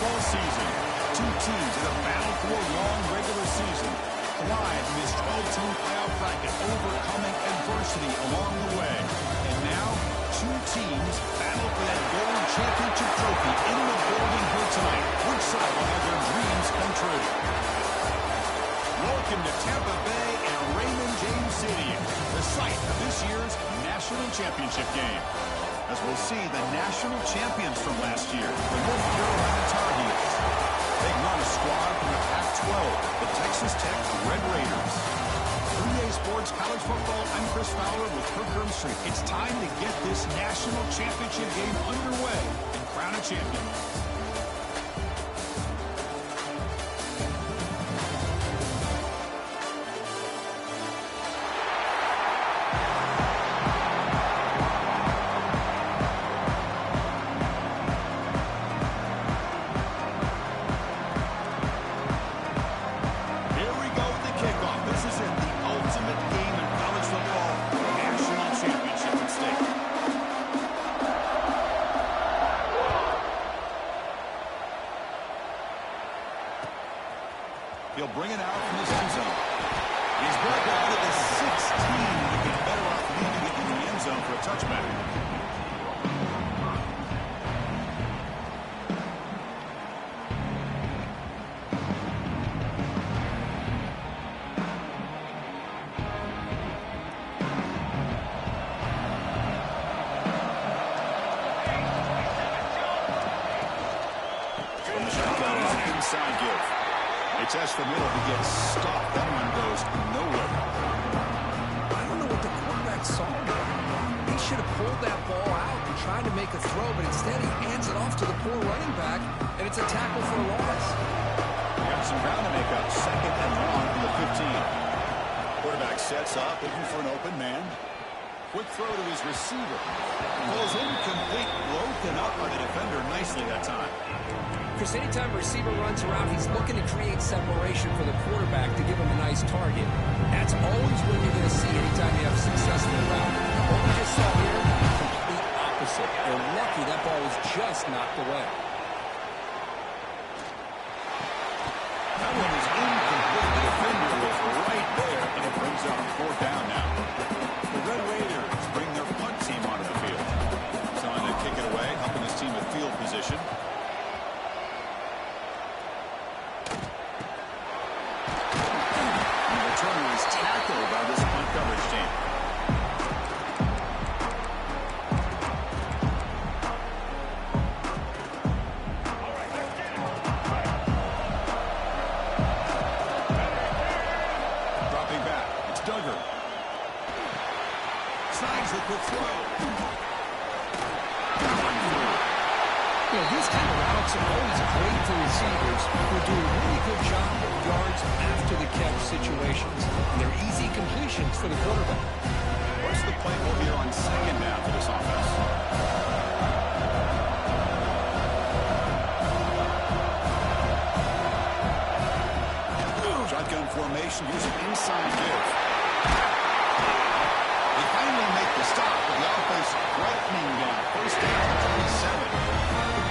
football season. Two teams that have battled through a long regular season, climbed in this 12-team playoff bracket, overcoming adversity along the way. And now, two teams battle for that gold championship trophy in the building here tonight. Which side will have their dreams come true? Welcome to Tampa Bay and Raymond James Stadium, the site of this year's national championship game. As we'll see the national champions from last year, the North Carolina Tar Heels, taking on a squad from the Pac-12, the Texas Tech Red Raiders. 3A Sports College Football, I'm Chris Fowler with Kirk Grimstreet. It's time to get this national championship game underway and crown a champion. He'll bring it out from his end zone. He's brought down to the 16. He'd be better off leaving it in the end zone for a touchback. From the shotgun, he's inside give. They test the middle. He gets stopped. That one goes nowhere. I don't know what the quarterback saw there. He should have pulled that ball out and tried to make a throw, but instead he hands it off to the poor running back, and it's a tackle for a loss. Got some ground to make up. Second and long from the 15. Quarterback sets up, looking for an open man. Quick throw to his receiver. Goes incomplete, broken up by the defender nicely that time. Because anytime a receiver runs around, he's looking to create separation for the quarterback to give him a nice target. That's always what you're going to see anytime you have a successful route. What we just saw here, complete opposite. They're lucky that ball was just knocked away. That one was incomplete. The defender was right there, and it brings up fourth down now. The Red Raiders bring their punt team onto the field. Trying to kick it away, helping his team with field position. Tackled by this punt coverage team. Dropping back, it's Duggar. Slides the quick throw. You know, these kind of routes are always great for receivers who do a really good job of yards after the catch situations. And they're easy completions for the quarterback. What's the play call here on second down for this offense? Shotgun formation using inside give. They finally make the stop, but the offense threatening down. First down, 37.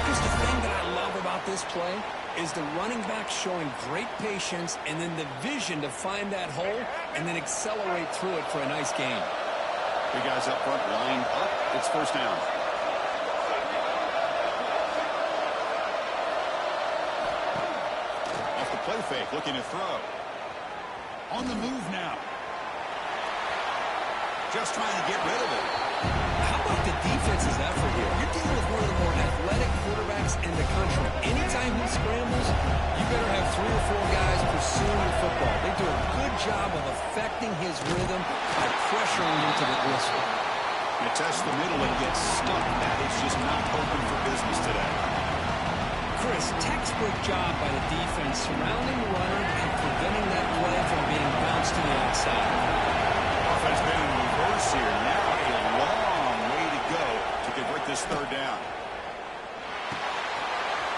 Because the thing that I love about this play is the running back showing great patience and then the vision to find that hole and then accelerate through it for a nice gain. Big guys up front, line up. It's first down. Off the play fake, looking to throw. On the move now. Just trying to get rid of it. How about the defense is that for you? You're dealing with one of the more athletic quarterbacks in the country. Anytime he scrambles, you better have 3 or 4 guys pursuing the football. They do a good job of affecting his rhythm by pressuring him to the whistle. You test the middle and get stuck. That is just not open for business today. Chris, textbook job by the defense surrounding the runner and preventing that play from being bounced to the outside. Offense been in reverse here. Now a long way to go to convert this third down.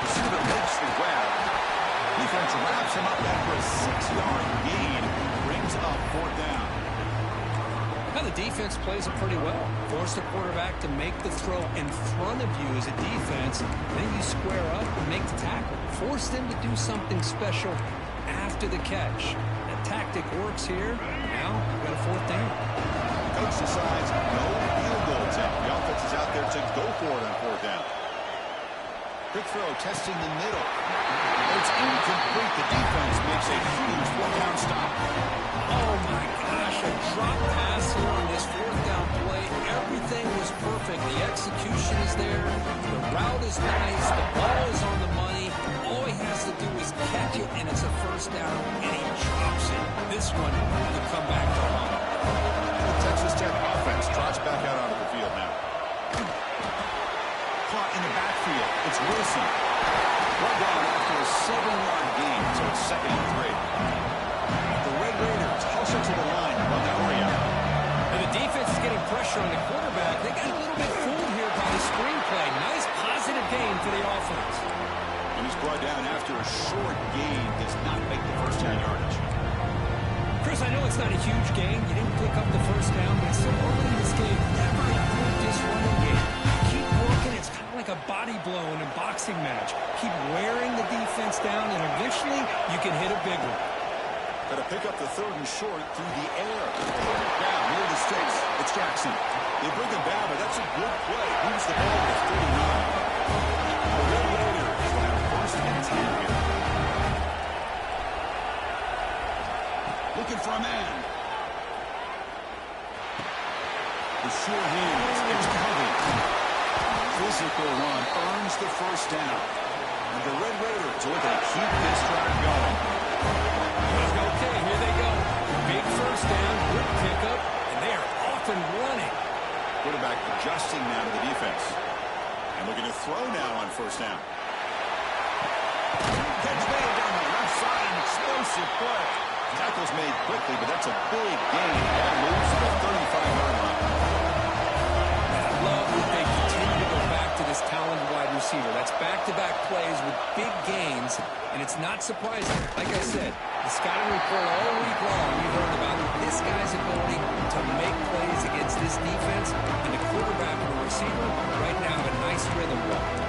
Receiver makes the grab. Defense wraps him up after a 6-yard gain. Brings up fourth down. Now the defense plays it pretty well. Force the quarterback to make the throw in front of you as a defense. Then you square up and make the tackle. Force them to do something special after the catch. That tactic works here. Now, we've got a fourth down. Coach decides no field goal attempt. The offense is out there to go for it on fourth down. Quick throw, testing the middle. It's incomplete. The defense makes a huge fourth-down stop. Oh, my gosh, a drop pass here on this fourth down play. Everything was perfect. The execution is there. The route is nice. The ball is on the money. All he has to do is catch it, and it's a first down, and he drops it. This one will come back to home. The Texas Tech offense trots back out onto the field now. Caught in the backfield. It's Wilson. Brought down after a 7-yard gain, so it's 2nd and 3. The Red Raiders hustle to the line on the area. And the defense is getting pressure on the quarterback. They got a little bit fooled here by the screenplay. Nice positive gain for the offense. And he's brought down after a short gain. Does not make the first 10 yardage. Chris, I know it's not a huge gain. You didn't pick up the first down, but it's so early in this game. Never improve this running game. Keep working. It's kind of like a body blow in a boxing match. Keep wearing the defense down, and eventually you can hit a big one. Got to pick up the 3rd and short through the air. Down near the sticks. It's Jackson. They bring him down, but that's a good play. Moves the ball to 39. The Red Raiders will have 1st and 10 here. Looking for a man. The sure hands. It's Covey. Physical run earns the first down. And the Red Raiders are looking to keep this drive going. Okay, here they go. Big first down, good pickup, and they are off and running. Quarterback adjusting now to the defense. And looking to throw now on first down. Catch made down the left side, an explosive play. Tackle's made quickly, but that's a big gain. That moves to the 35-yard line. I love that they continue to go back to this talented wide receiver. That's back-to-back plays with big gains, and it's not surprising. Like I said, the scouting report all week long, we heard about this guy's ability to make plays against this defense, and the quarterback and the receiver right now have a nice rhythm going.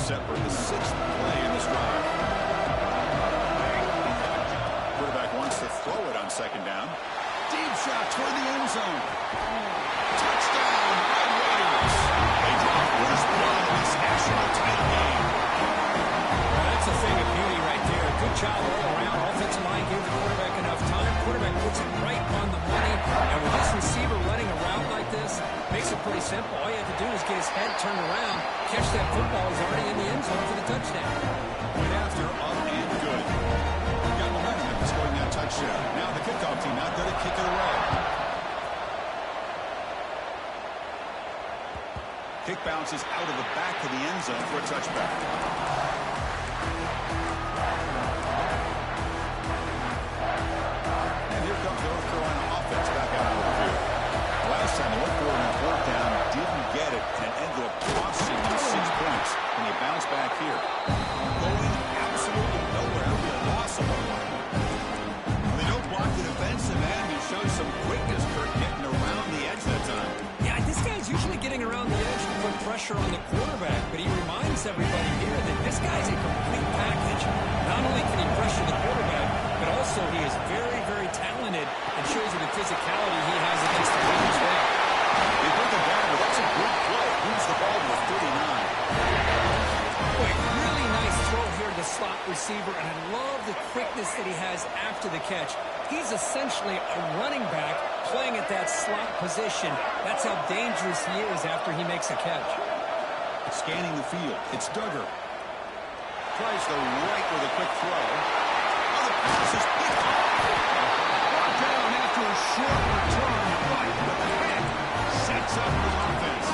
Set for the 6th play in this drive. Quarterback wants to throw it on 2nd down. Deep shot toward the end zone. Touchdown, Red Raiders. They drop first blood in this national title game. Well, that's a thing of beauty right there. Good job all around. Offensive line gave the quarterback enough time. Quarterback puts it right on the money. And with this receiver running a route like this, makes it pretty simple. All you have to do is get his head turned around, catch that football. He's already in the end zone for the touchdown. Right after, up and good. Got momentum after scoring that touchdown. Now the kickoff team out there to kick it away. Kick bounces out of the back of the end zone for a touchback. And here comes North Carolina offense back out on the field. Last time they went for it on 4th down, didn't get it, and it ended up costing them 6 points. And they bounce back here. Going absolutely nowhere. It'll be a loss of 1. Well, they don't block the defensive end. He shows some quickness for getting around the edge that time. Yeah, this guy's usually getting around the edge to put pressure on the quarterback, but he reminds everybody here that this guy's a complete package. Not only can he pressure the quarterback, but also he is very, very talented and shows you the physicality he has against the run as well. They put the down, but that's a good play. Moves the ball to the 39. Boy, really nice throw here to the slot receiver, and I love the quickness that he has after the catch. He's essentially a running back playing at that slot position. That's how dangerous he is after he makes a catch. Scanning the field. It's Duggar. Tries the right with a quick throw. Oh, the pass is picked off. Brought down after a short return, but with the head sets up the offense.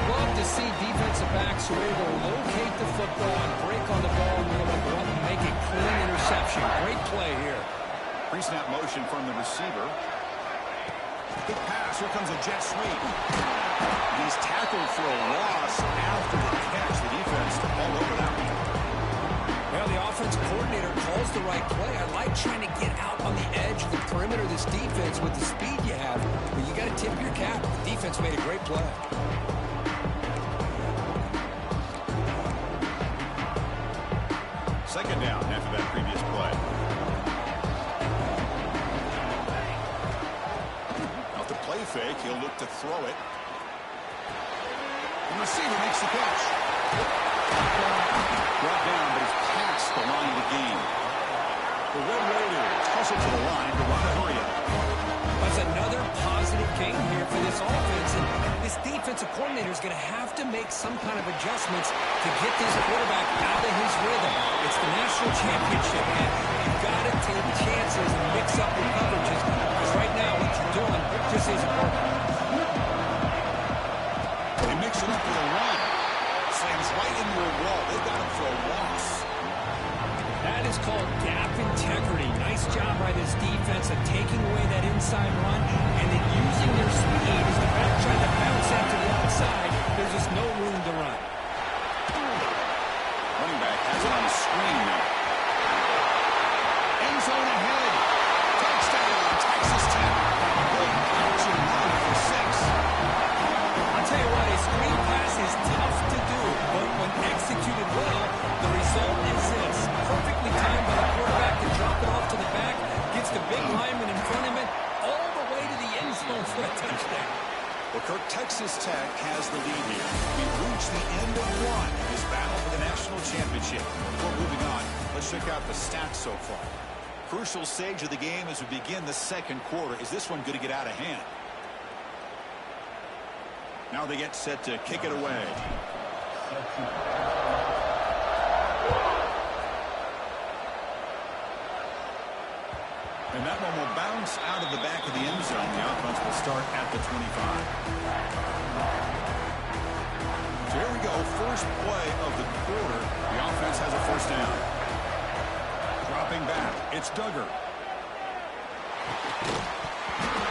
Love to see defensive backs who are able to locate the football and break on the ball and be able to go up and make a clean interception. Great play here. Pre-snap motion from the receiver. Big pass. Here comes a jet sweep. He's tackled for a loss after the catch. The defense all over that one. Well, Well, the offensive coordinator calls the right play. I like trying to get out on the edge of the perimeter of this defense with the speed you have, but you got to tip your cap. The defense made a great play. Second down after that previous play. Off the play fake, he'll look to throw it. The receiver makes the catch. Brought down, but he's past the line of the game. The Red Raiders toss it to the line to run a hurry up. That's another positive game here for this offense, and this defensive coordinator is going to have to make some kind of adjustments to get this quarterback out of his rhythm. It's the national championship, and you've got to take chances and mix up your coverages, because right now what you're doing just isn't working. They mix it up with a run. Slams right into a wall. They got him for a loss. That is called gap integrity. Nice job by this defense of taking away that inside run and then using their speed as the back trying to bounce out to the outside. There's just no room to run. Running back has it on the screen now. End zone ahead. Touchdown, Texas Tech. Big catch and run for 6. I'll tell you what, a screen pass is tough to do, but when executed well, the result is this. Perfectly timed by the quarterback to drop it off to the back, gets the big lineman in front of him, all the way to the end zone for a touchdown. Well, Kirk, Texas Tech has the lead here. We've reached the end of one in this battle for the national championship. Before moving on, let's check out the stats so far. Crucial stage of the game as we begin the second quarter. Is this one going to get out of hand? Now they get set to kick it away. And that one will bounce out of the back of the end zone. The offense will start at the 25. So here we go. First play of the quarter. The offense has a first down. Dropping back. It's Duggar.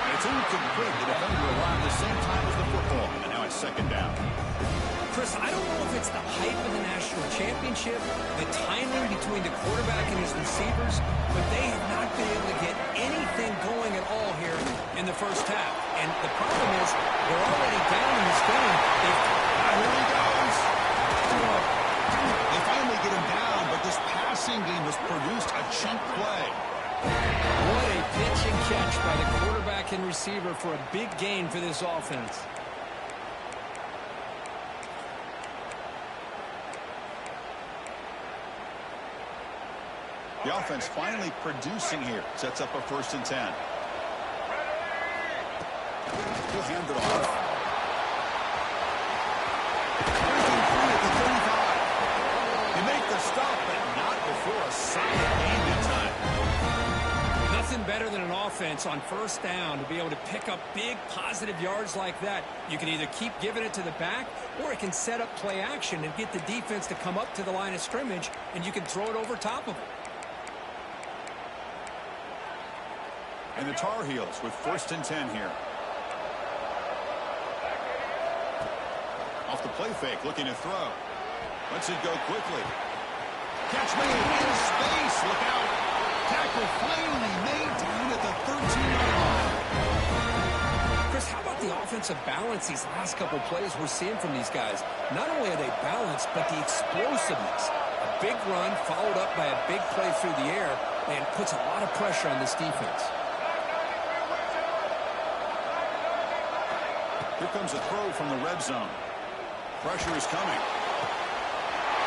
And it's incomplete. The defender arrived at the same time as the football. And now it's second down. Chris, I don't know if it's the hype of the national championship, the timing between the quarterback and his receivers, but they have not been able to get anything going at all here in the first half. And the problem is they're already down in this game. Here he goes. They finally get him down, but this passing game has produced a chunk play. What a pitch and catch by the quarterback and receiver for a big gain for this offense. The offense finally producing here. Sets up a 1st and 10. He'll hand it off. Breaking free at the 35. They make the stop, but not before a solid gain in time. Nothing better than an offense on first down to be able to pick up big positive yards like that. You can either keep giving it to the back, or it can set up play action and get the defense to come up to the line of scrimmage, and you can throw it over top of them. And the Tar Heels with 1st and 10 here. Off the play fake, looking to throw. Lets it go quickly. Catch made in space. Look out. Tackle finally made down at the 13-yard line. Chris, how about the offensive balance these last couple plays we're seeing from these guys? Not only are they balanced, but the explosiveness. A big run followed up by a big play through the air, and puts a lot of pressure on this defense. Here comes a throw from the red zone. Pressure is coming.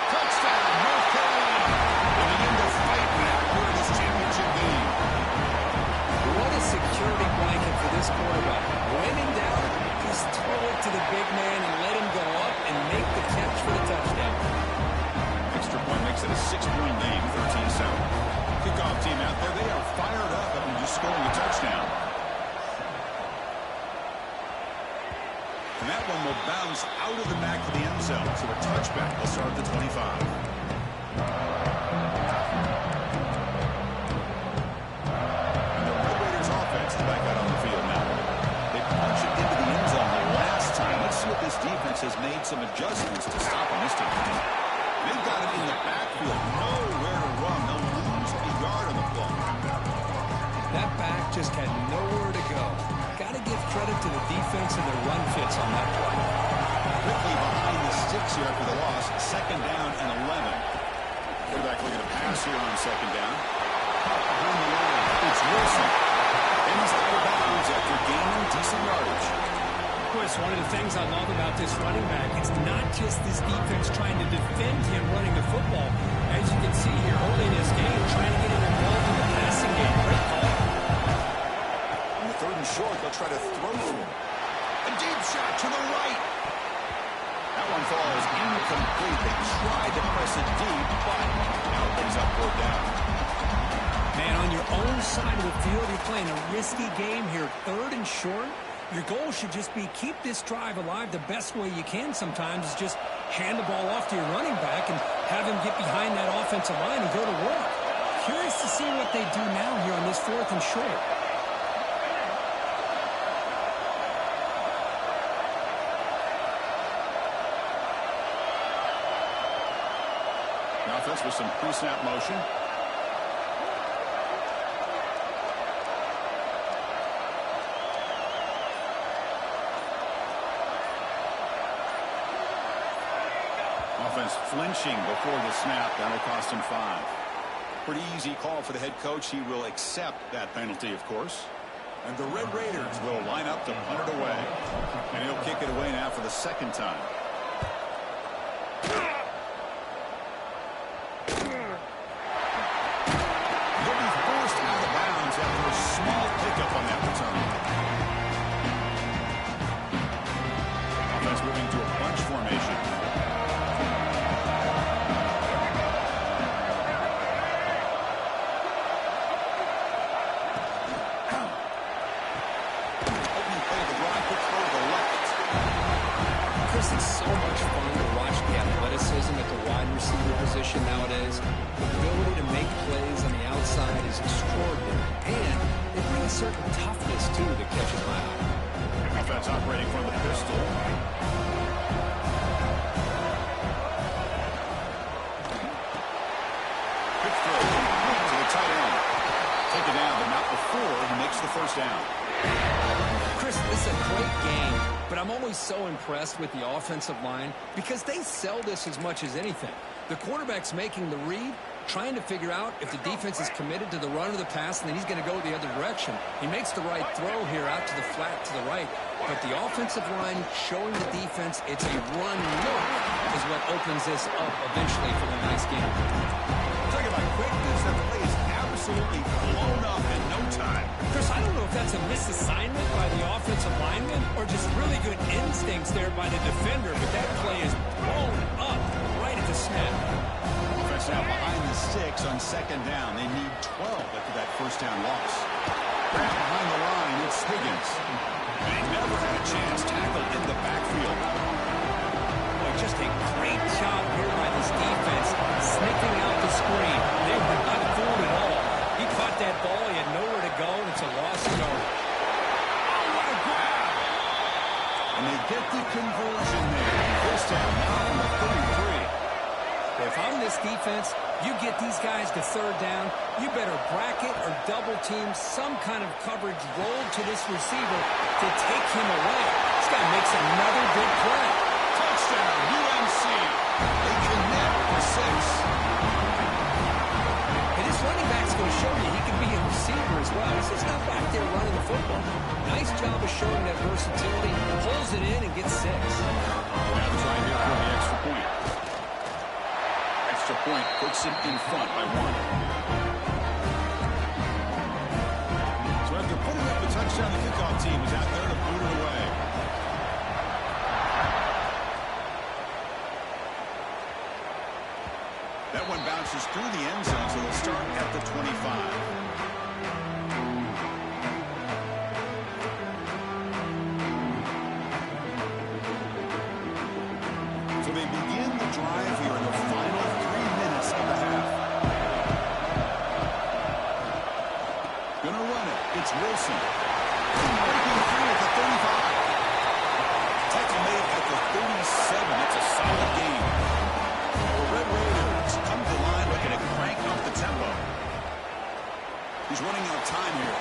Touchdown, North Carolina. They begin to fight now here in this championship game. What a security blanket for this quarterback. When in doubt, just throw it to the big man and let him go up and make the catch for the touchdown. Extra point makes it a 6-point game, 13-7. Kickoff team out there, they are fired up after just scoring a touchdown. And that one will bounce out of the back of the end zone. So a touchback will start at the 25. And the Red Raiders offense is back out on the field now. They punch it into the end zone the last time. Let's see if this defense has made some adjustments to stop them this time. They've got it in the backfield. Nowhere to just had nowhere to go. Got to give credit to the defense and their run fits on that play. Quickly behind the sticks here after the loss. Second down and 11. Quarterback looking to pass here on second down. Behind the line, it's Wilson. And he's out of bounds after gaining decent yardage. Chris, one of the things I love about this running back, it's not just this defense trying to defend him running the football. As you can see here early in this game, trying to get him involved in the passing game. Great call. On the third and short, they'll try to throw to him. A deep shot to the right. That one falls incomplete. They tried to press it deep, but now it brings up fourth down. Man, on your own side of the field, you're playing a risky game here. Third and short. Your goal should just be keep this drive alive the best way you can sometimes is just hand the ball off to your running back and have him get behind that offensive line and go to work. Curious to see what they do now here on this fourth and short. Now offense with some pre-snap motion. Offense flinching before the snap. That'll cost him 5. Pretty easy call for the head coach. He will accept that penalty, of course. And the Red Raiders will line up to punt it away. And he'll kick it away now for the second time. He'll be forced out of bounds after a small pickup on that return. Offense moving to a bunch formation. It's so much fun to watch the athleticism at the wide receiver position nowadays. The ability to make plays on the outside is extraordinary. And they bring a certain toughness, too, that catches my eye. Offense operating from the pistol. Quick throw to the tight end. Take it down, but not before he makes the first down. Chris, this is a great game, but I'm always so impressed with the offensive line because they sell this as much as anything. The quarterback's making the read, trying to figure out if the defense is committed to the run or the pass, and then he's going to go the other direction. He makes the right throw here out to the flat to the right, but the offensive line showing the defense it's a run look is what opens this up eventually for the nice game. Talking about quickness, that play is absolutely blown up in no time. Chris, I don't know if that's a misassignment by the offensive lineman or just really good instincts there by the defender, but that play is blown up right at the snap. Offense now behind the sticks on second down. They need 12 after that first down loss. Back behind the line, it's Higgins. And he never had a chance tackled in the backfield. Boy, just a great job here by this defense, sniffing out the screen. They were not fooled at all. He caught that ball, he had nowhere to go, and it's a loss of yardage. Oh, what a grab! And they get the conversion there. First down now from the 33. If I'm this defense, you get these guys to third down, you better bracket or double team some kind of coverage roll to this receiver to take him away. This guy makes another big play. Touchdown, UNC. They connect for 6. And this running back's going to show you he can be a receiver as well. He's just not back there running the football. Nice job of showing that versatility. Pulls it in and gets 6. Now trying here for the extra point. Extra point puts him in front by 1. So after putting up the touchdown, the kickoff team is out there to boot it away. That one bounces through the end zone, so they'll start at the 25. So they begin the drive here in the final 3 minutes of the half. Gonna run it. It's Wilson. Breaking through at the 35. Tackle made at the 37. It's a solid game. The Red Raiders come to the line looking to crank up the tempo. He's running out of time here.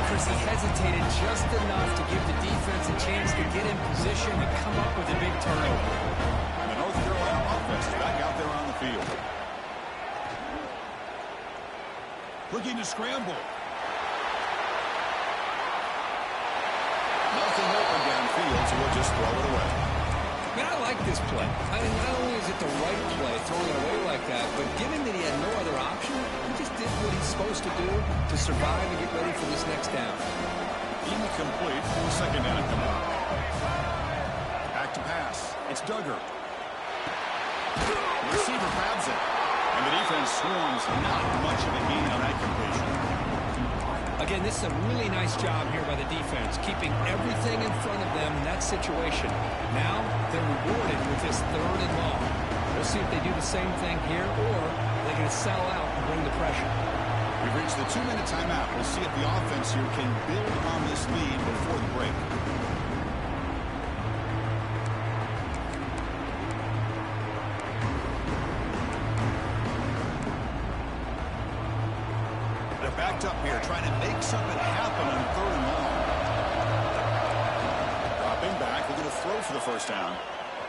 because he hesitated just enough to give the defense a chance to get in position and come up with a big turnover. And the North Carolina offense is back out there on the field. Looking to scramble. Nothing open downfield, so we'll just throw it away. Man, I like this play. I mean, not only is it the right play, throwing it away like that, but given that he had no other option, he just did what he's supposed to do to survive and get ready for this next down. Incomplete. Second down coming up. Back to pass. It's Duggar. The receiver grabs it. And the defense swarms. Not much of a gain on that completion. Again, this is a really nice job here by the defense, keeping everything in front of them in that situation. Now, they're rewarded with this 3rd and long. We'll see if they do the same thing here, or they're going to sell out and bring the pressure. We've reached the 2-minute timeout. We'll see if the offense here can build on this lead before the break. They're backed up here, trying to make something happen on 3rd and long. Dropping back, looking to throw for the first down.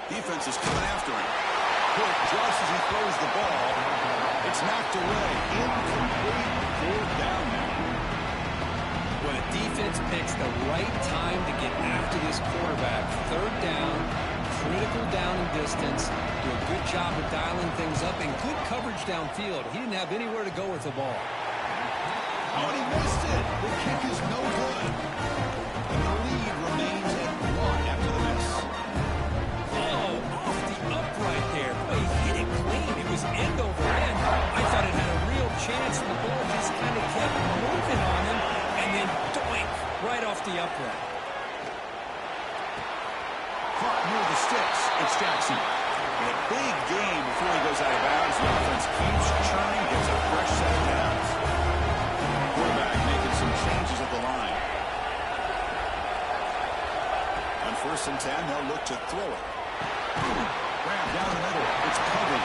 Defense is coming after him. Quick, just as he throws the ball, it's knocked away. Incomplete. 4th down now. When a defense picks the right time to get after this quarterback, 3rd down, critical down and distance, do a good job of dialing things up, and good coverage downfield. He didn't have anywhere to go with the ball. Oh, and he missed it. The kick is no good. And the lead remains at 1 after the miss. Oh, off the upright there. Boy, he hit it clean. It was end over end. I thought it had a real chance, and the ball just kind of kept moving on him, and then doink, right off the upright. Caught near the sticks. It's Jackson. And a big game before he goes out of bounds. The offense keeps churning, gets a fresh set of downs. Quarterback making some changes at the line. On 1st and 10, they'll look to throw it. Grab down the middle. It's Covey.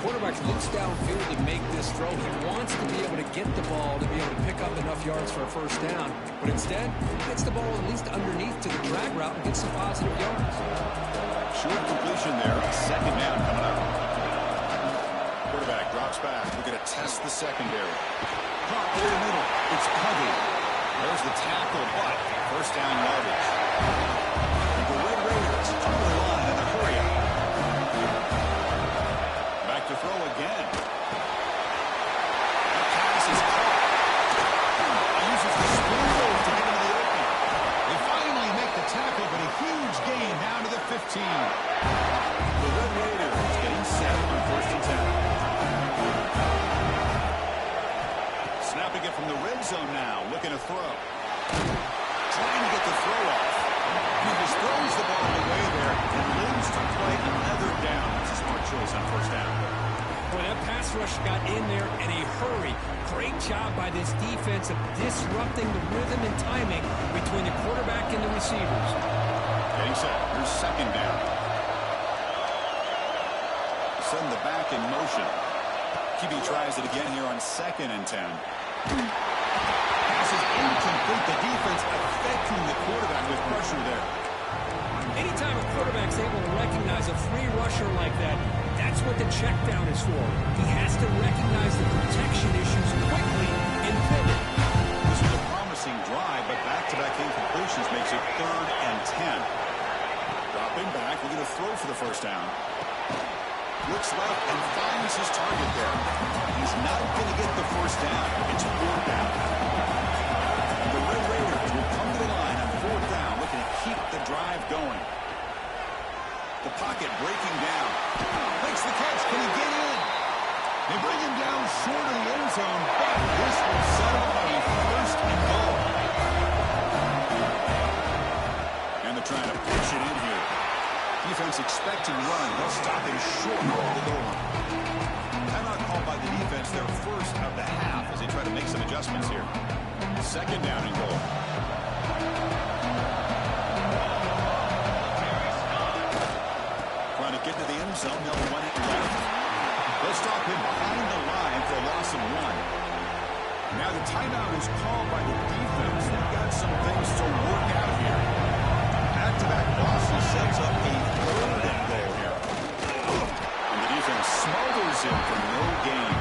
Quarterback looks downfield to make this throw. He wants to be able to get the ball to be able to pick up enough yards for a 1st down. But instead, he gets the ball at least underneath to the drag route and gets some positive yards. Short completion there. 2nd down coming up. Quarterback drops back. We're going to test the secondary. Caught over the middle. It's Covey. There's the tackle, but 1st down yardage. The Red Raiders to the line in a hurry up. Back to throw again. The pass is caught. He uses the spin move to get into the open. They finally make the tackle, but a huge gain down to the 15. The Red Raiders getting set on 1st and 10. Snapping it from the red zone now, looking to throw. Trying to get the throw off. He just throws the ball away there and lives to play another down. It's a smart choice on 1st down. Boy, that pass rush got in there in a hurry. Great job by this defense of disrupting the rhythm and timing between the quarterback and the receivers. Getting set. Here's 2nd down. Send the back in motion. QB tries it again here on 2nd and 10. Pass is incomplete. The defense affecting the quarterback with pressure there. Anytime a quarterback's able to recognize a free rusher like that, that's what the check down is for. He has to recognize the protection issues quickly and pivot. This was a promising drive, but back-to-back incompletions makes it 3rd and 10. Dropping back, we're going to throw for the 1st down. Looks left and finds his target there. He's not going to get the 1st down. It's 4th down. And the Red Raiders will come to the line on 4th down, looking to keep the drive going. The pocket breaking down. Makes the catch. Can he get in? They bring him down short of the end zone, but this will settle a 1st and goal. And they're trying to push it in here. Defense expecting run. They'll stop him short of the goal line. Timeout called by the defense, their 1st of the half, as they try to make some adjustments here. 2nd down and goal. Trying to get to the end zone. They'll run it left. They'll stop him behind the line for a loss and 1. Now the timeout is called by the defense. They've got some things to work out here. Back-to-back losses sets up a 3rd and goal here. And the defense smothers him for no gain.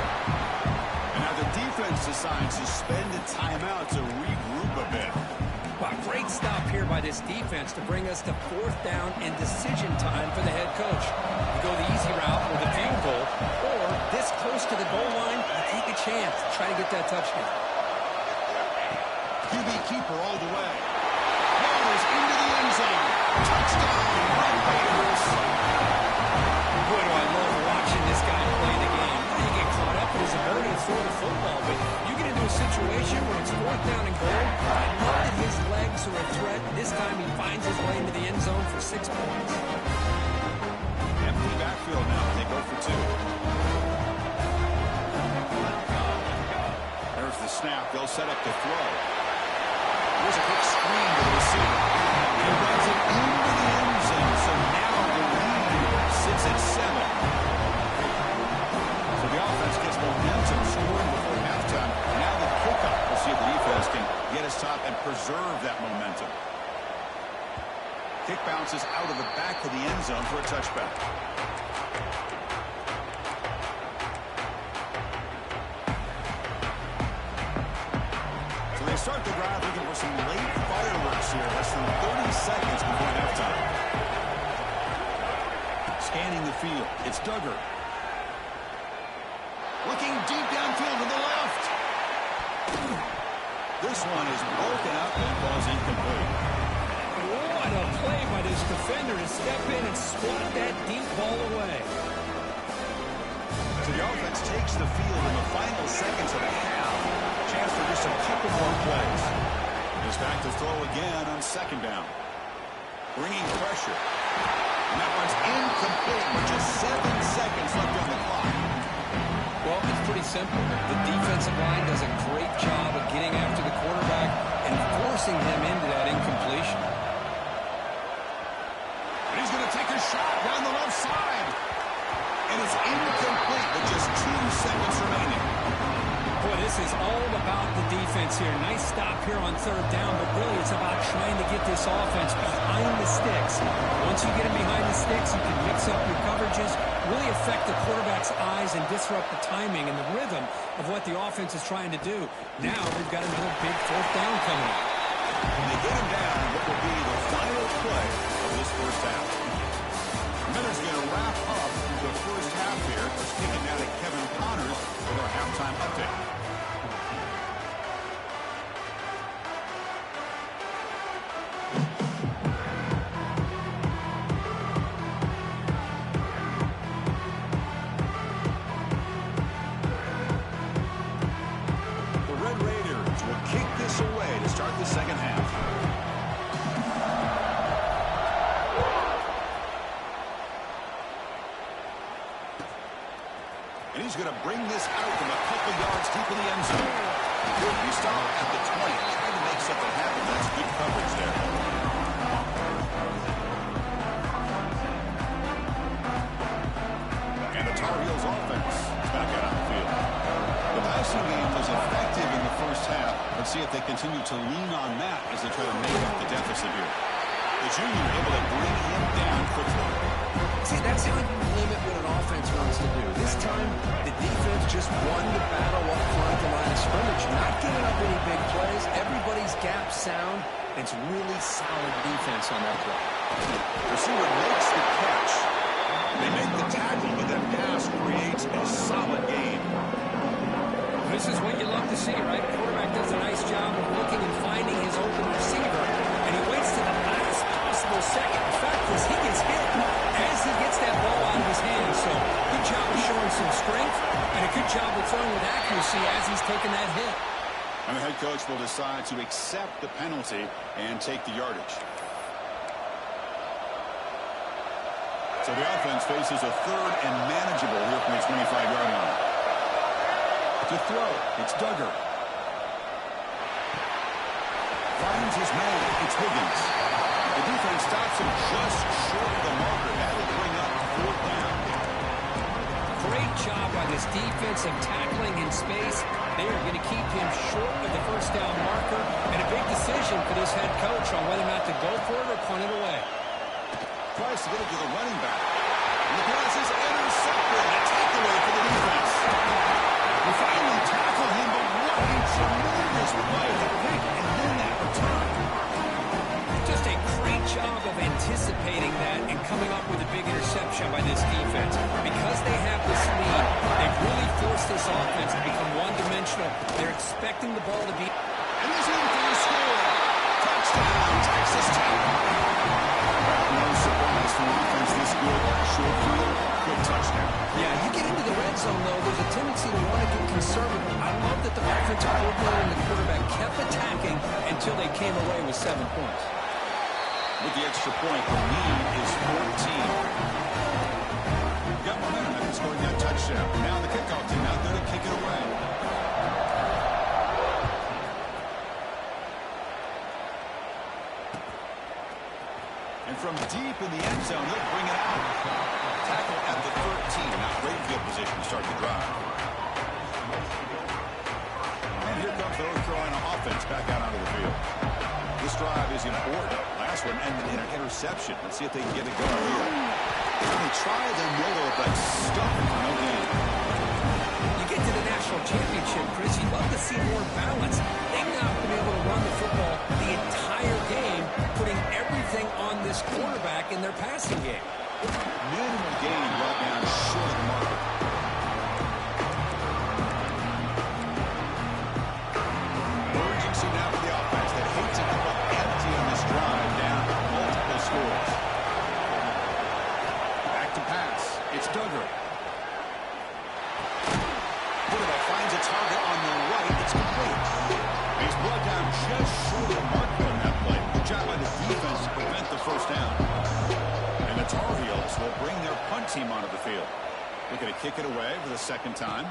And now the defense decides to spend a timeout to regroup a bit. Wow, great stop here by this defense to bring us to 4th down and decision time for the head coach. You go the easy route with a field goal, or this close to the goal line, you take a chance to try to get that touchdown. QB keeper all the way. Rolls into the end zone. Touchdown, Red Raiders. Boy, do I love watching this guy play the game. You get caught up in his ability to throw the football, but you get into a situation where it's 4th down and goal. I love that his legs are a threat. This time he finds his way into the end zone for 6 points. Empty backfield now. They go for 2. There's the snap. They'll set up the throw. Here's a quick screen to the receiver. He runs it into the end zone, so now the lead sits at 7. So the offense gets momentum scoring before halftime. Now the kickoff. We'll see if the defense can get his top and preserve that momentum. Kick bounces out of the back of the end zone for a touchback. So they start the drive looking for some late fireworks here. Less than 30 seconds before halftime. Scanning the field. It's Duggar. Looking deep downfield to the left. This one is broken up and falls incomplete. What a play by this defender to step in and swat that deep ball away. So the offense takes the field in the final seconds of the half. Chance for just a couple more plays. He's back to throw again on 2nd down. Bringing pressure. And that one's incomplete with just 7 seconds left on the clock. Well, it's pretty simple. The defensive line does a great job of getting after the quarterback and forcing him into that incompletion. And he's going to take a shot down the left side. And it's incomplete with just 2 seconds remaining. Boy, this is all about the defense here. Nice stop here on 3rd down, but really it's about trying to get this offense behind the sticks. Once you get him behind the sticks, you can mix up your coverages, really affect the quarterback's eyes and disrupt the timing and the rhythm of what the offense is trying to do. Now we've got another big 4th down coming up. And they get him down in what will be the final play of this first half. Miller's going to wrap up the first half here. Let's kick it now to Kevin Connors with our halftime update. The Red Raiders will kick this away to start the second half. And he's going to bring this out from a couple yards deep in the end zone. Good, he stopped at the 20. Trying to make something happen. That's good coverage there. And the Tar Heels offense is back out on the field. The passing game was effective in the first half. Let's see if they continue to lean on that as they try to make up the deficit here. The junior able to bring him down quickly. See, that's how you limit what an offense wants to do. This time, the defense just won the battle up front at the line of scrimmage, not giving up any big plays. Everybody's gap sound. It's really solid defense on that play. Receiver makes the catch. They make the tackle, but that pass creates a solid gain. This is what you love to see, right? The quarterback does a nice job of looking and finding his open receiver, and he waits to the last possible second. The fact is, he gets hit as he gets that ball out of his hands. So, good job of showing some strength, and a good job of throwing with accuracy as he's taking that hit. And the head coach will decide to accept the penalty and take the yardage. So the offense faces a 3rd and manageable here from the 25-yard line. To throw, it's Duggar. Finds his man, it's Higgins. The defense stops him just short of the marker. That will bring up 4th down. Great job by this defensive tackling in space. They are going to keep him short of the first down marker, and a big decision for this head coach on whether or not to go for it or punt it away. Tries to get it to the running back. And the pass is intercepted. A takeaway for the defense. They finally tackled him, but what a tremendous play. The pick and then that return. Just a great job of anticipating that and coming up with a big interception by this defense. Because they have this lead, they've really forced this offense to become one-dimensional. They're expecting the ball to be... And he's in for the score. Touchdown, Texas Tech. No surprise for offense this good. Short field, good touchdown. Yeah, you get into the red zone, though, there's a tendency to want to get conservative. I love that the offensive coordinator and the quarterback kept attacking until they came away with 7 points. With the extra point, the lead is 14. Got momentum after scoring that touchdown. Now the kickoff team out there to kick it away. And from deep in the end zone, he'll bring it out. Tackle at the 13. Not great field position to start the drive. And here comes the North Carolina offense back out onto the field. This drive is important. Last one ended in an interception. Let's see if they can get it going here. They tried their middle, but stuck for no gain. You get to the national championship, Chris, you'd love to see more balance. They've not been able to run the football the entire game, putting everything on this quarterback in their passing game. Minimal gain brought down short of the marker. Urgency now for the offense that hates to come up empty on this drive, down multiple scores. Back to pass. It's Duggar. Quarterback finds a target on the right. It's complete. He's brought down just short of the marker on that play. Good job by the defense to prevent the first down. And the Tar Heels will bring their punt team onto the field. They're going to kick it away for the second time.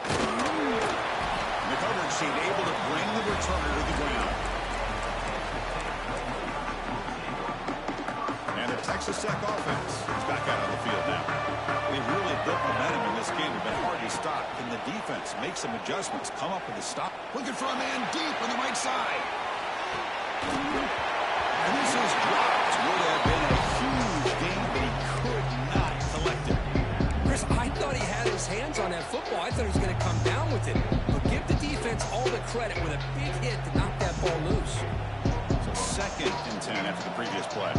The coverage team able to bring the returner to the ground. And the Texas Tech offense is back out on the field now. They've really built momentum in this game. They've been hard to stop. Can the defense make some adjustments, come up with a stop? Looking for a man deep on the right side. And this is dropped. Would have been a huge game, but he could not collect it. Chris, I thought he had his hands on that football. I thought he was going to come down with it. But give the defense all the credit with a big hit to knock that ball loose. So 2nd and 10 after the previous play.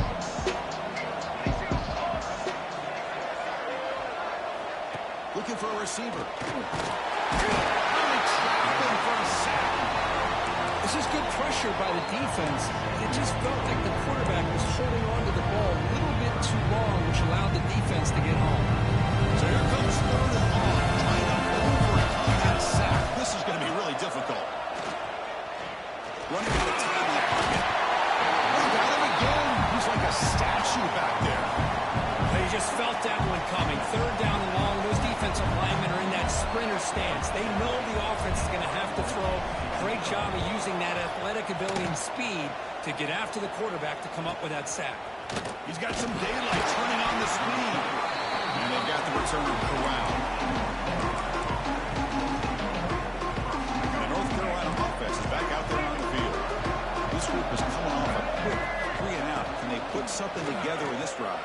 Looking for a receiver. Really trapping for a sack. This is good pressure by the defense. It just felt like the quarterback was holding on to the ball a little bit too long, which allowed the defense to get home. So here comes 3rd and long, trying to overcome that sack. This is going to be really difficult. Running out of time in the pocket. Oh, got him again. He's like a statue back there. They just felt that one coming. 3rd down and long. Those defensive linemen are in that sprinter stance. They know the offense is going to have to throw. Great job of using that athletic ability and speed to get after the quarterback to come up with that sack. He's got some daylight turning on the speed. And they've got the returner corralled. And the North Carolina offense is back out there on the field. This group is coming off a quick 3 and out. Can they put something together in this drive?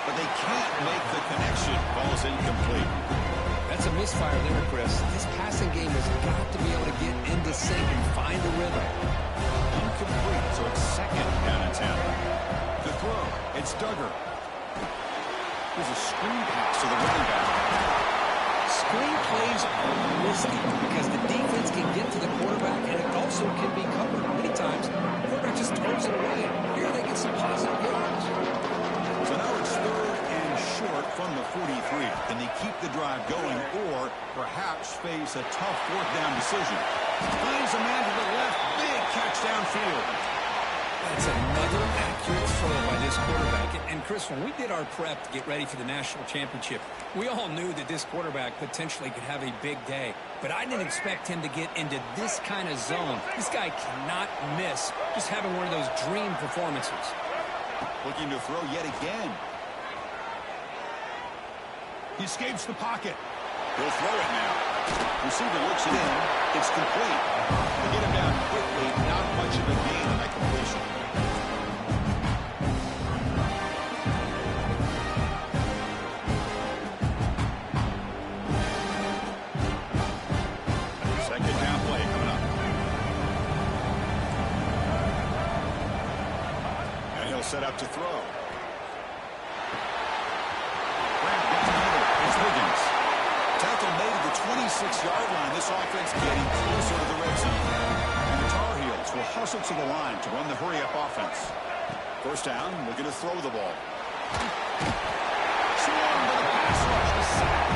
But they can't make the connection. Ball's incomplete. That's a misfire there, Chris. This passing game has got to be able to get into sync and find a rhythm. Incomplete, so it's 2nd down and 10. The throw, it's Duggar. There's a screen pass to the running back. Screen plays are risky because the defense can get to the quarterback and it also can be covered. Many times, the quarterback just throws it away. Here they get some positive yards. So now it's 3rd and short from the 43. Can they keep the drive going or perhaps face a tough 4th down decision? Finds a man to the left. Big catch downfield. That's another accurate throw by this quarterback. And Chris, when we did our prep to get ready for the national championship, we all knew that this quarterback potentially could have a big day. But I didn't expect him to get into this kind of zone. This guy cannot miss just having one of those dream performances. Looking to throw yet again. He escapes the pocket. He'll throw it now. Receiver looks it in. It's complete. They get him down quickly. Not much of a gain on that completion. Second down play coming up. And he'll set up to throw. Tackle made at the 26-yard line. This offense getting closer to the red zone. And the Tar Heels will hustle to the line to run the hurry-up offense. First down, looking to throw the ball. Swung by the pass rush. The sack.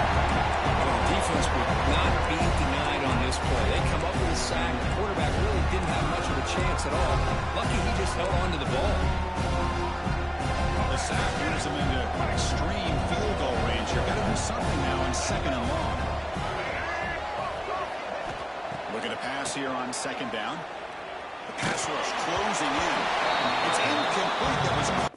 Well, the defense would not be denied on this play. They come up with a sack. The quarterback really didn't have much of a chance at all. Lucky he just held on to the ball. The sack moves him into extreme field goal range here. Got to do something now on second and long. Looking to pass here on second down. The pass rush closing in. It's incomplete. That was...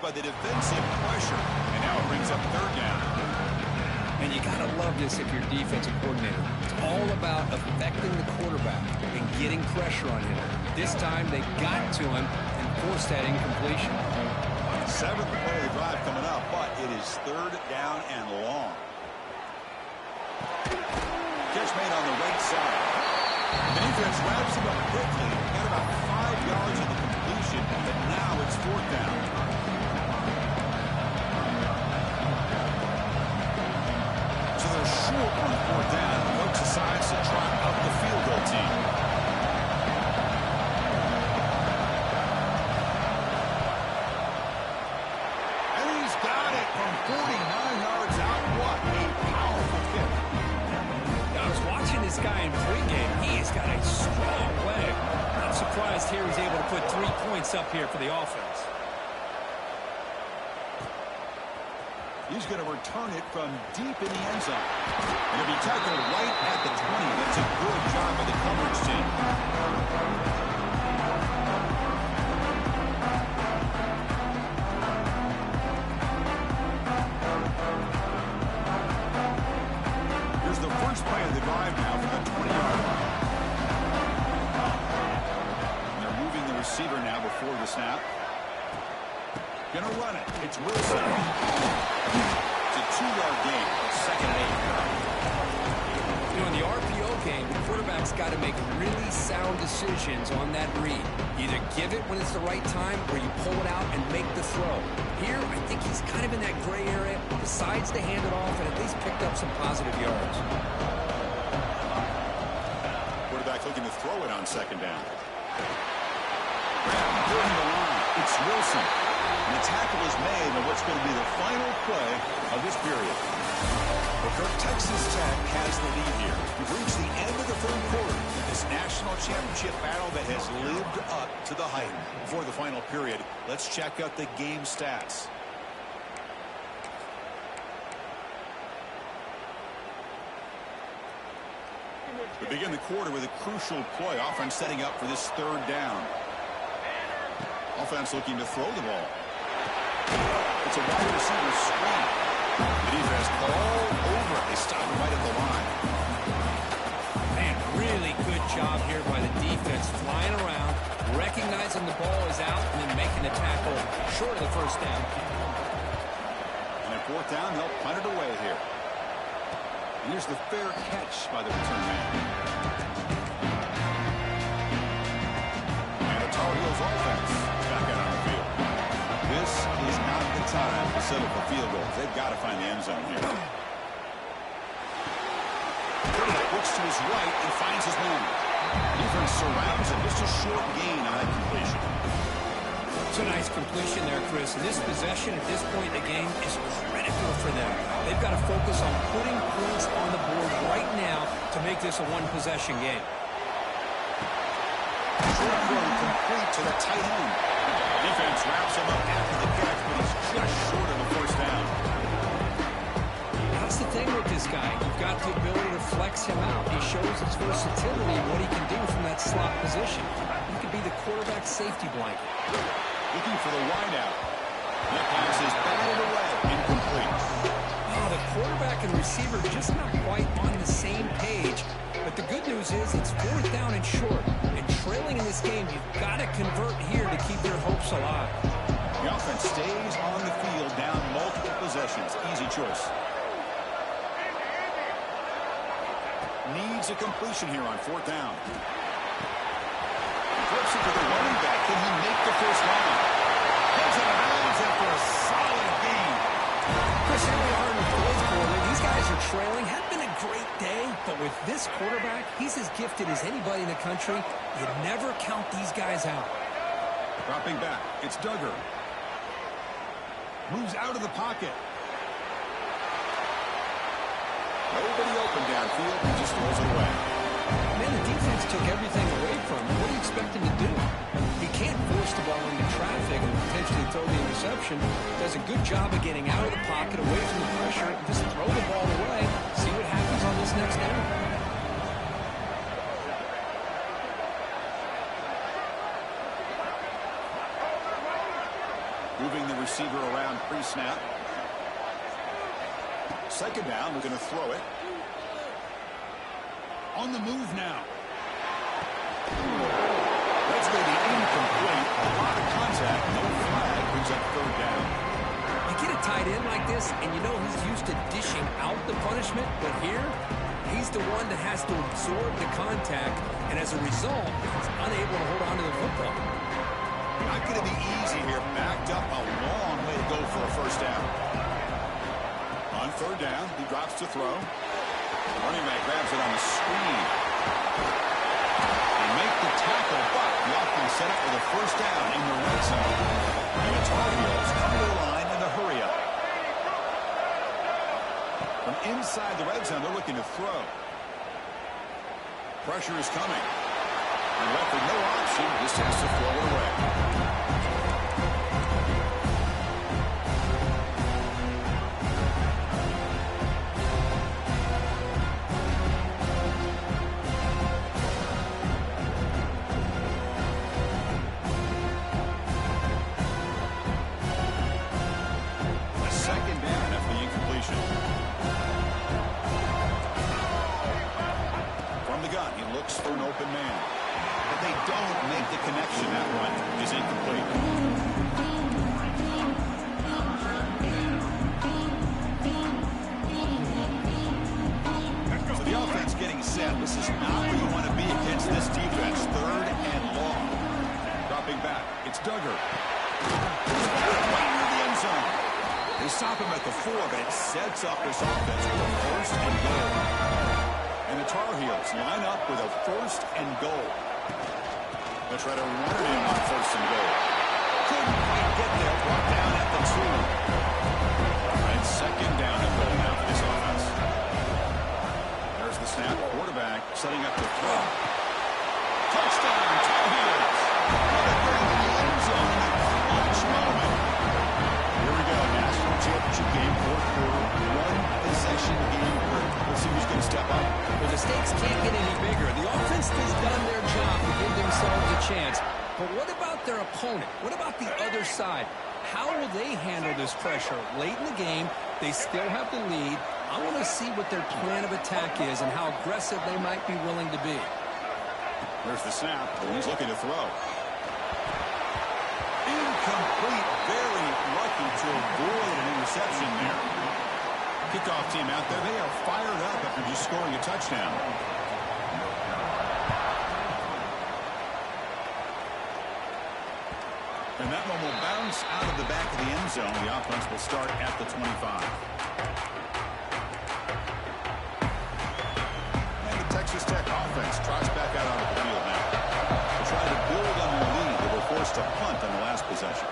by the defensive pressure, and now it brings up third down. And you gotta love this if you're a defensive coordinator. It's all about affecting the quarterback and getting pressure on him. This time they got to him and forced that incompletion. Seventh play of the drive coming up, but it is third down and long. Catch made on the right side. The defense wraps him up quickly. Got about 5 yards of the completion, but now it's fourth down. So they're short on fourth down. The coach decides to trot up the field goal team. And he's got it from 49 yards out. What a powerful kick. I was watching this guy in pregame. He has got a strong leg. I'm surprised here he's able to put 3 points up here for the offense. He's going to return it from deep in the end zone. And he'll be tackled right at the 20. That's a good job by the coverage team. Here's the first play of the drive now from the 20-yard line. They're moving the receiver now before the snap. Gonna run it. It's Wilson. It's a 2-yard gain. Second and 8. You know, in the RPO game, the quarterback's got to make really sound decisions on that read. Either give it when it's the right time or you pull it out and make the throw. Here, I think he's kind of in that gray area, decides to hand it off and at least picked up some positive yards. Quarterback looking to throw it on second down. During the line, it's Wilson. And the tackle is made on what's going to be the final play of this period. Well, Kirk, Texas Tech has the lead here. We've reached the end of the third quarter in this national championship battle that has lived up to the hype. Before the final period, let's check out the game stats. We begin the quarter with a crucial play. Offense setting up for this third down. Offense looking to throw the ball. It's a wide receiver screen. The defense all over it. They stop him right at the line. Man, really good job here by the defense, flying around, recognizing the ball is out, and then making the tackle short of the first down. On their fourth down, they'll punt it away here. And here's the fair catch by the return man. And the Tar Heels offense back out on the field. This is not the time to settle for field goals. They've got to find the end zone here. Quarterback looks to his right and finds his man. Defense surrounds him. Just a short gain on that completion. It's a nice completion there, Chris. And this possession at this point in the game is critical for them. They've got to focus on putting points on the board right now to make this a one-possession game. Short throw complete to the tight end. Defense wraps him up after the catch, but he's just short of the first down. That's the thing with this guy. You've got the ability to flex him out. He shows his versatility and what he can do from that slot position. He could be the quarterback safety blanket. Looking for the wideout. That pass is batted away. Incomplete. Oh, the quarterback and receiver just not quite on the same page. But the good news is it's 4th down and short. And trailing in this game, you've got to convert here to keep your hopes alive. The offense stays on the field down multiple possessions. Easy choice. Needs a completion here on 4th down. Flips it to the running back. Can he make the first down? Gets it out of bounds after a solid gain. Chris, here we are in the 4th quarter. These guys are trailing. Hadn't been a great day, but with this quarterback, he's as gifted as anybody in the country. You never count these guys out. Dropping back. It's Duggar. Moves out of the pocket. Nobody open downfield. He just throws it away. Man, the defense took everything away from him. What do you expect him to do? He can't force the ball into traffic and potentially throw the interception. Does a good job of getting out of the pocket, away from the pressure, and just throw the ball away. See what happens on this next down. Moving the receiver around pre-snap. 2nd down, we're going to throw it. On the move now. That's going to be incomplete. A lot of contact, no flag, brings up 3rd down. You get a tight end like this, and you know he's used to dishing out the punishment, but here, he's the one that has to absorb the contact, and as a result, he's unable to hold on to the football. Not going to be easy here. Backed up a long way to go for a first down. On 3rd down, he drops to throw. Running back grabs it on the screen. They make the tackle, but the offense set up with a first down in the red zone. And the Tar Heels come to the line in a hurry up. From inside the red zone, they're looking to throw. Pressure is coming. And left with no option, just has to throw it away. For an open man. But they don't make the connection. That one is incomplete. So the offense getting set. This is not where you want to be against this defense. 3rd and long. Dropping back. It's Duggar. Right near the end zone. They stop him at the 4, but it sets up this offense with a 1st and goal. And the Tar Heels line up with a 1st and goal. They'll try to run it in on 1st and goal. Couldn't quite get there. Brought down at the 2. And 2nd down and goal now for this offense. There's the snap. Quarterback setting up to throw. Touchdown, Tar Heels. Another goal in the end zone in a clutch moment. Here we go. National championship game, 4th quarter. 1-possession game. Let's see who's going to step up. Well, the stakes can't get any bigger. The offense has done their job to give themselves a chance. But what about their opponent? What about the other side? How will they handle this pressure? Late in the game, they still have the lead. I want to see what their plan of attack is and how aggressive they might be willing to be. There's the snap, and he's looking to throw. Incomplete. Very lucky to avoid an interception there. Kickoff team out there, they are fired up after just scoring a touchdown. And that one will bounce out of the back of the end zone. The offense will start at the 25. And the Texas Tech offense tries back out onto the field now. To try to build on their lead, they were forced to punt on the last possession.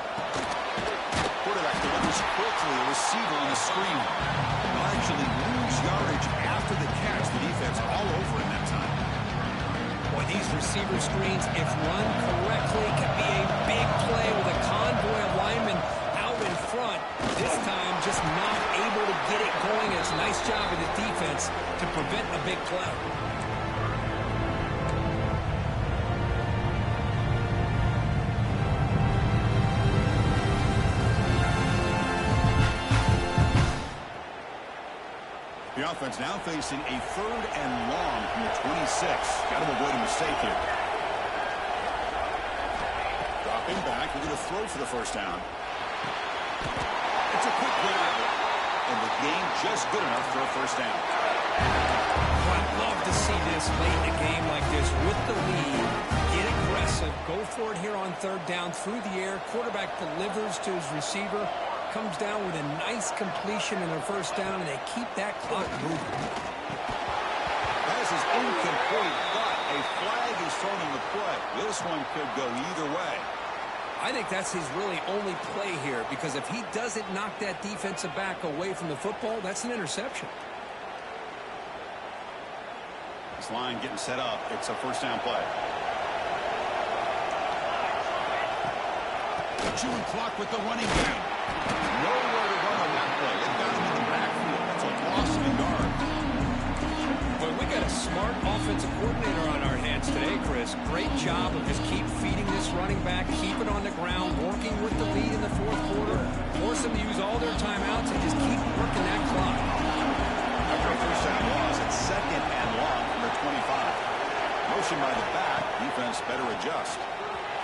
quickly, a receiver on the screen. Will actually lose yardage after the catch. The defense all over in that time. Boy, these receiver screens, if run correctly, can be a big play with a convoy of linemen out in front. This time, just not able to get it going. It's a nice job of the defense to prevent a big play. The offense now facing a 3rd and long from the 26. Got to avoid a mistake here. Dropping back, we're going to throw for the first down. It's a quick grab, and the game just good enough for a first down. I'd love to see this late in a game like this with the lead. Get aggressive. Go for it here on 3rd down through the air. Quarterback delivers to his receiver. Comes down with a nice completion in their first down, and they keep that clock moving. Pass is incomplete, but a flag is thrown on the play. This one could go either way. I think that's his really only play here, because if he doesn't knock that defensive back away from the football, that's an interception. This line getting set up. It's a first down play. Chewing clock with the running game. Nowhere to run on that play. They got him in the backfield. That's a loss of a yard. But we got a smart offensive coordinator on our hands today, Chris. Great job of just keep feeding this running back, keep it on the ground, working with the lead in the 4th quarter, force them to use all their timeouts, and just keep working that clock. After a first down loss, it's 2nd and long from the 25. Motion by the back. Defense better adjust.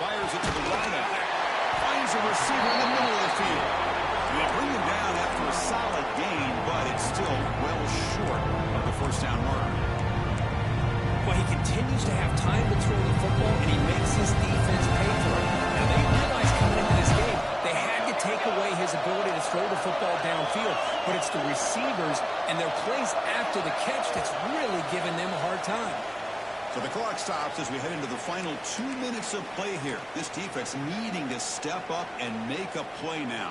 Fires it to the wideout. Finds a receiver in the middle of the field. They bring him down after a solid gain, but it's still well short of the first down mark. Well, he continues to have time to throw the football, and he makes his defense pay for it. Now, they realized coming into this game, they had to take away his ability to throw the football downfield, but it's the receivers and their plays after the catch that's really giving them a hard time. So the clock stops as we head into the final 2 minutes of play here. This defense needing to step up and make a play now.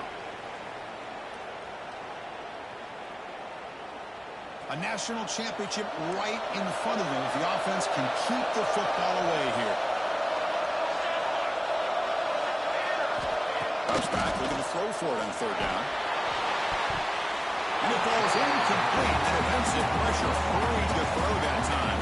A national championship right in front of them if the offense can keep the football away here. Drops back, looking to throw for it on 3rd down. And it falls incomplete. And defensive pressure hurried to throw that time.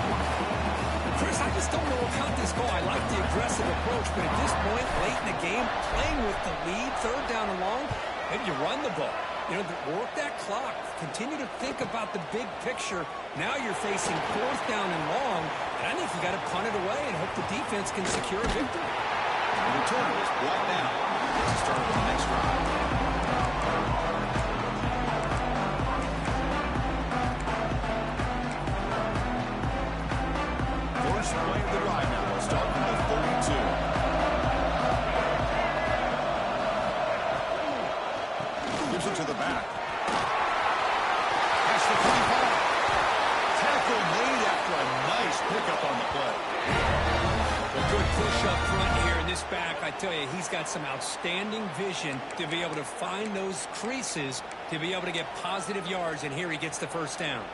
Chris, I just don't know about this call. I like the aggressive approach, but at this point, late in the game, playing with the lead, 3rd down and long, maybe you run the ball. You know, work that clock. Continue to think about the big picture. Now you're facing 4th down and long, and I think you got to punt it away and hope the defense can secure a victory. The return is blocked down. Let's start with the next drive. First play of the drive now. We'll start from the 32. Gives it to the back. That's the 25. Tackle made after a nice pickup on the play. A good push up front here in this back. I tell you, he's got some outstanding vision to be able to find those creases, to be able to get positive yards, and here he gets the first down.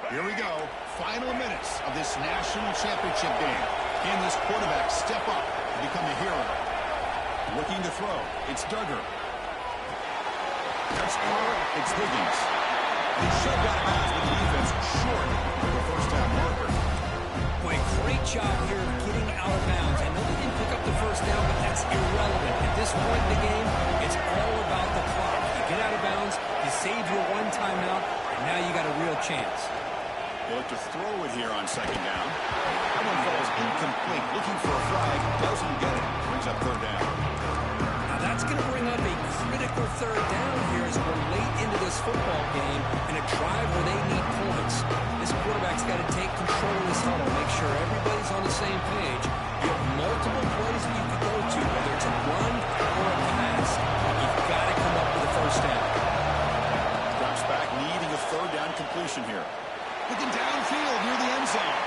Here we go. Final minutes of this national championship game. Can this quarterback step up and become a hero? Looking to throw. It's Duggar. That's Carr. It's Higgins. They shoved out of bounds with the defense short of the first down marker. Boy, great job here of getting out of bounds. I know they didn't pick up the first down, but that's irrelevant. At this point in the game, it's all about the clock. You get out of bounds, you save your one timeout, and now you got a real chance. They look to throw it here on 2nd down. That one falls incomplete. Looking for a flag. Doesn't get it. Brings up 3rd down. Now that's going to bring up a critical 3rd down here as we're late into this football game in a drive where they need points. This quarterback's got to take control of this huddle, make sure everybody's on the same page. You have multiple plays that you can go to, whether it's a run or a pass. You've got to come up with a first down. Drops back, needing a 3rd down completion here. Looking downfield near the end zone.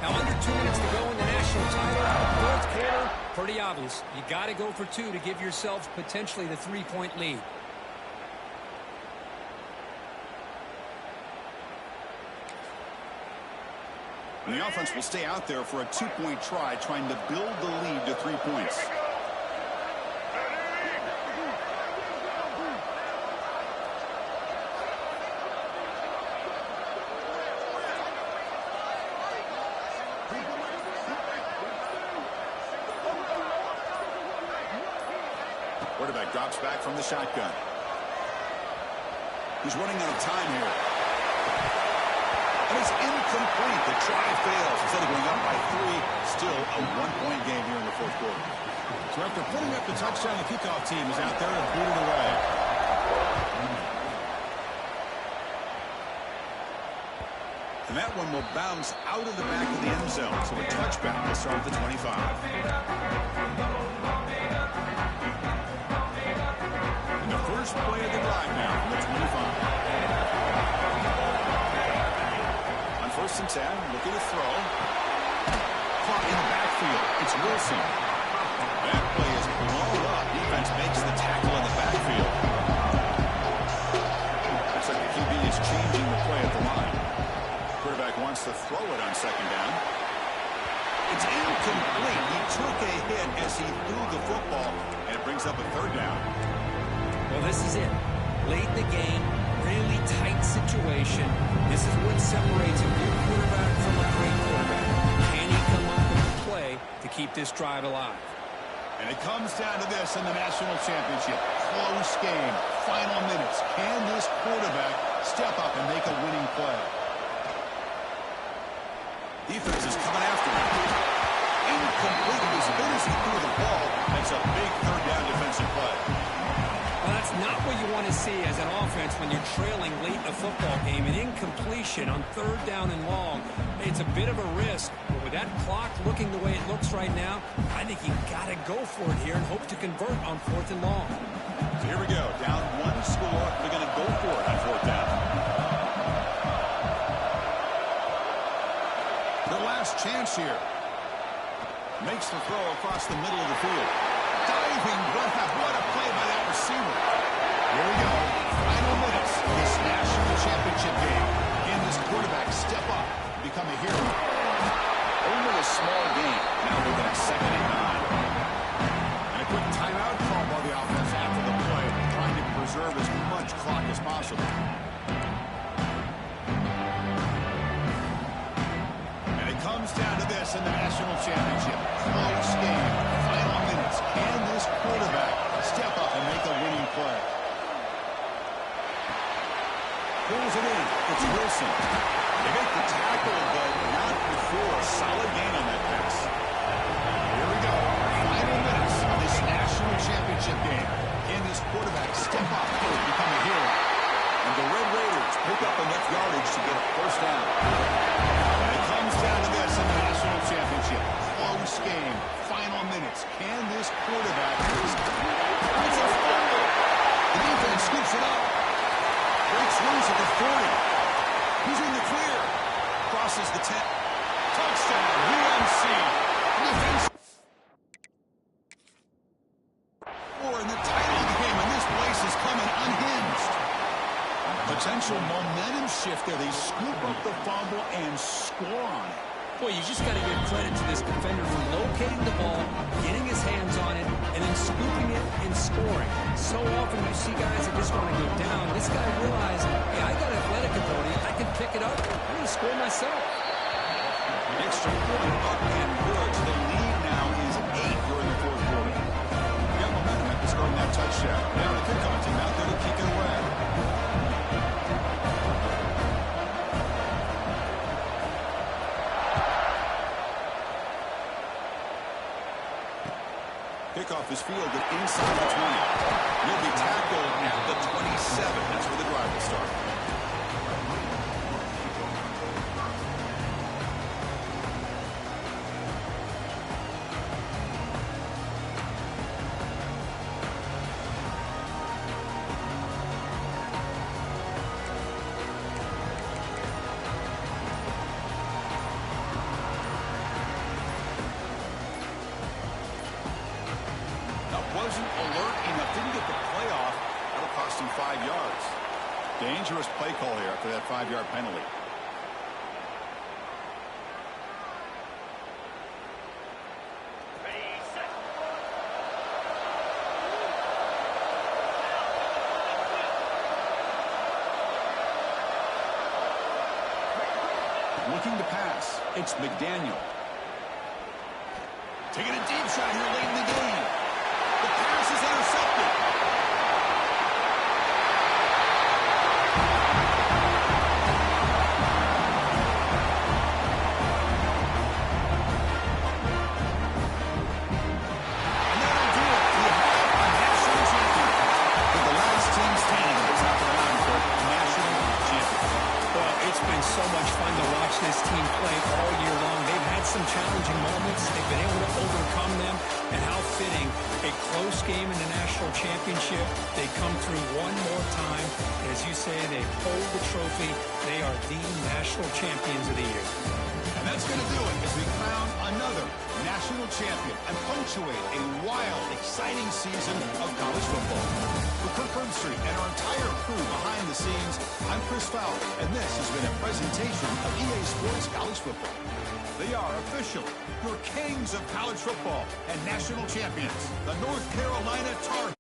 Now, under 2 minutes to go in the national title. Fourth quarter, pretty obvious. You got to go for two to give yourself potentially the 3-point lead. And the offense will stay out there for a 2-point try, trying to build the lead to 3 points. Quarterback drops back from the shotgun. He's running out of time here. And it's incomplete. The try fails. Instead of going up by 3, still a 1-point game here in the fourth quarter. So after putting up the touchdown, the kickoff team is out there and booted away. And that one will bounce out of the back of the end zone. So a touchback will start at the 25. First play of the drive now from the 25. On 1st and 10, looking to throw. Caught in the backfield. It's Wilson. That play is blown up. Defense makes the tackle in the backfield. Looks like the QB is changing the play at the line. Quarterback wants to throw it on 2nd down. It's incomplete. He took a hit as he threw the football, and it brings up a 3rd down. Well, this is it. Late in the game, really tight situation. This is what separates a good quarterback from a great quarterback. Can he come up with a play to keep this drive alive? And it comes down to this in the national championship. Close game. Final minutes. Can this quarterback step up and make a winning play? Defense is coming after him. Incomplete. As good as he threw the ball, makes a big 3rd down defensive play. Well, that's not what you want to see as an offense when you're trailing late in a football game. An incompletion on 3rd down and long. It's a bit of a risk, but with that clock looking the way it looks right now, I think you've got to go for it here and hope to convert on 4th and long. So here we go. Down 1 score. They're going to go for it on 4th down. The last chance here. Makes the throw across the middle of the field. Diving grab. What a play by that receiver. Here we go. Final minutes of this national championship game. Can this quarterback step up and become a hero? Only a small game. Now looking at 2nd and 9. And a quick timeout call by the offense after the play, trying to preserve as much clock as possible. And it comes down to this in the national championship. Close game. Final minutes. Can this quarterback step up and make a winning play? Pulls it in. It's Wilson. They make the tackle, but not before. Solid gain on that pass. Here we go. Final minutes of this national championship game. Can this quarterback step up and become a hero? And the Red Raiders pick up enough yardage to get a 1st down. And it comes down to this in the national championship. Close game. Final minutes. Can this quarterback... It's a fumble. The defense scoops it up. Breaks loose at the 40. He's in the clear. Crosses the 10. Touchdown, UNC. Defense. Or in the title of the game, and this place is coming unhinged. Potential momentum shift there. They scoop up the fumble and score on it. Boy, you just got to give credit to this defender for locating the ball, getting his hands on it, and then scooping it and scoring. So often you see guys that just want to go down. This guy realized, hey, I got athletic ability. I can pick it up. I'm going to score myself. Extra point up and good. The lead now is 8 during the fourth quarter. We got momentum after scoring that touchdown. Now the kickoff team out there to kick it away. Kickoff is fielded inside the 20. He'll be tackled at the 27. That's where the drive will start. didn't get the play off. That'll cost him 5 yards. Dangerous play call here after that 5-yard penalty. Looking to pass. It's McDaniel. Taking a deep shot here late in the game. The pass is intercepted. And that'll do it. We have a national champion. With the last team standing at the top of the line for national champion. Well, it's been so much fun to watch this team play all year long. They've had some challenging moments. They've been able to overcome them. And how fitting, a close game in the national championship. They come through one more time. As you say, they hold the trophy. They are the national champions of the year. And that's going to do it as we crown another national champion and punctuate a wild, exciting season of college football. For Kirk Herbstreit and our entire crew behind the scenes, I'm Chris Fowler, and this has been a presentation of EA Sports College Football. They are official, your kings of college football and national champions, the North Carolina Tar